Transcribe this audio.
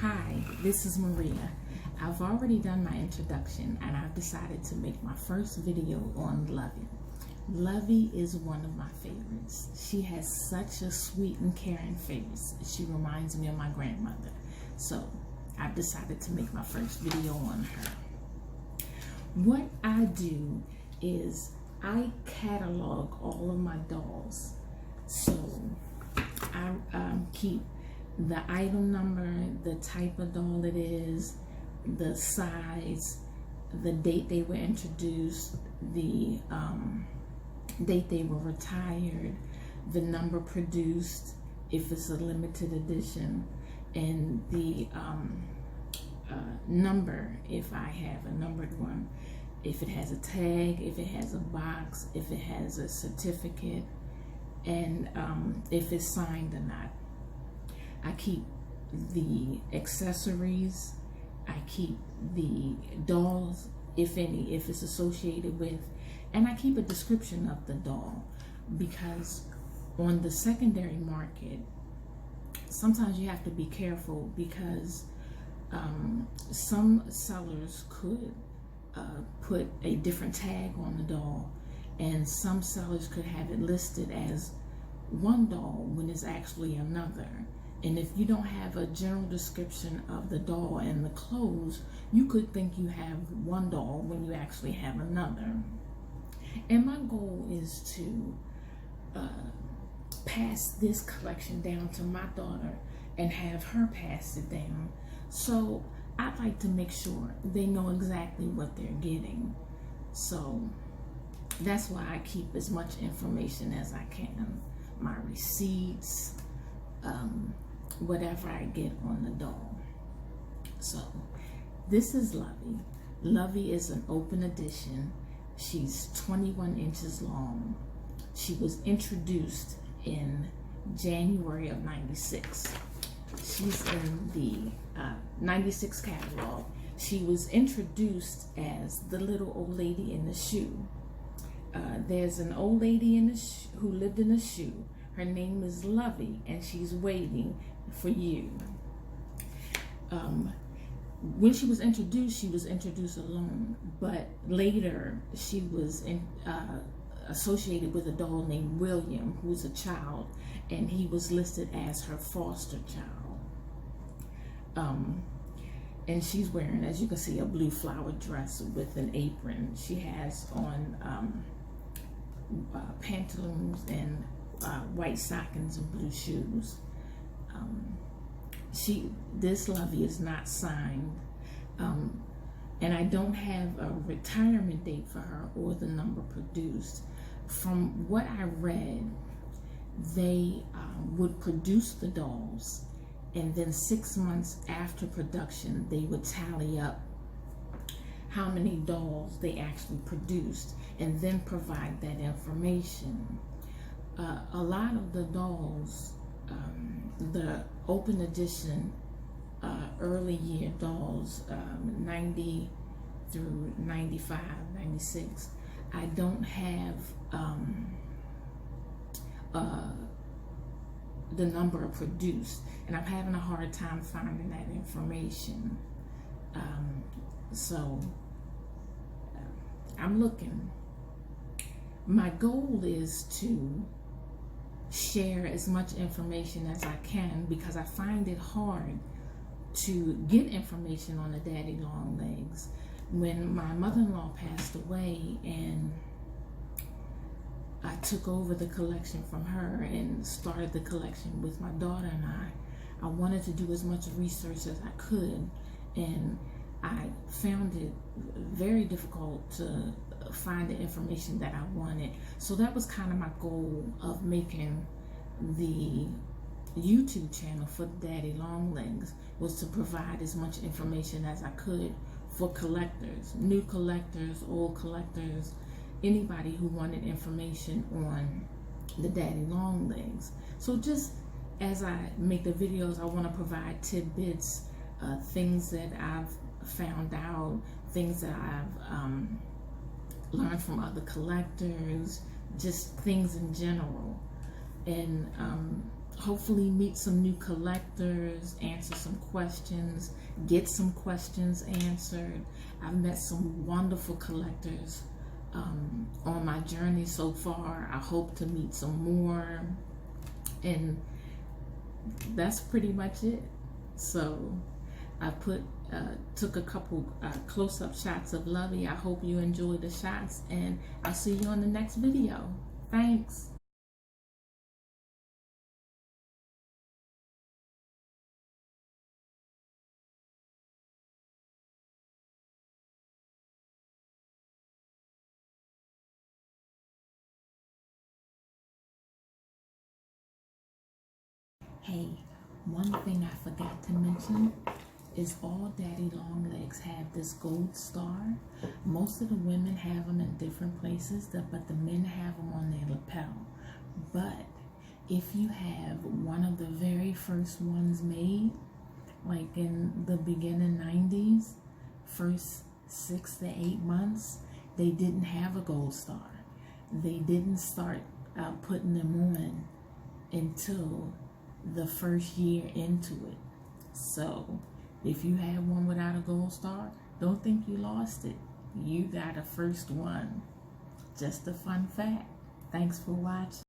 Hi, this is Maria. I've already done my introduction and I've decided to make my first video on Lovie. Lovie is one of my favorites. She has such a sweet and caring face. She reminds me of my grandmother. So I've decided to make my first video on her. What I do is I catalog all of my dolls. So I keep the item number, the type of doll it is, the size, the date they were introduced, the date they were retired, the number produced, if it's a limited edition, and the number, if I have a numbered one, if it has a tag, if it has a box, if it has a certificate, and if it's signed or not. I keep the accessories, I keep the dolls, if any, if it's associated with, and I keep a description of the doll, because on the secondary market, sometimes you have to be careful because some sellers could put a different tag on the doll, and some sellers could have it listed as one doll when it's actually another. And if you don't have a general description of the doll and the clothes, you could think you have one doll when you actually have another. And my goal is to pass this collection down to my daughter and have her pass it down. So I'd like to make sure they know exactly what they're getting. So that's why I keep as much information as I can. My receipts, whatever I get on the doll. So this is Lovie. Lovie is an open edition. She's 21 inches long. She was introduced in January of '96. She's in the 96 catalog. She was introduced as the little old lady in the shoe. There's an old lady in the who lived in a shoe. Her name is Lovie, and she's waiting for you. When she was introduced alone, but later she was associated with a doll named William, who's a child, and he was listed as her foster child. And she's wearing, as you can see, a blue flower dress with an apron. She has on pantaloons and white stockings and blue shoes. This Lovie is not signed, and I don't have a retirement date for her or the number produced. From what I read, they would produce the dolls, and then 6 months after production, they would tally up how many dolls they actually produced, and then provide that information. A lot of the dolls, the open edition early year dolls, 90 through 95, 96, I don't have the number produced, and I'm having a hard time finding that information. So I'm looking. My goal is to share as much information as I can, because I find it hard to get information on the daddy long legs. When my mother-in-law passed away and I took over the collection from her and started the collection with my daughter and I wanted to do as much research as I could, and I found it very difficult to find the information that I wanted. So that was kind of my goal of making the YouTube channel for Daddy Long Legs, was to provide as much information as I could for collectors, new collectors, old collectors, anybody who wanted information on the Daddy Long Legs. So just as I make the videos, I want to provide tidbits, things that I've found out, things that I've learned from other collectors, just things in general. And hopefully meet some new collectors, answer some questions, get some questions answered. I've met some wonderful collectors on my journey so far. I hope to meet some more, and that's pretty much it. So I took a couple close-up shots of Lovie. I hope you enjoyed the shots, and I'll see you on the next video. Thanks. Hey, one thing I forgot to mention is all daddy long legs have this gold star. Most of the women have them in different places, but the men have them on their lapel. But if you have one of the very first ones made, like in the beginning 90s, first 6 to 8 months, they didn't have a gold star. They didn't start putting them on until the first year into it. So if you have one without a gold star, don't think you lost it. You got a first one. Just a fun fact. Thanks for watching.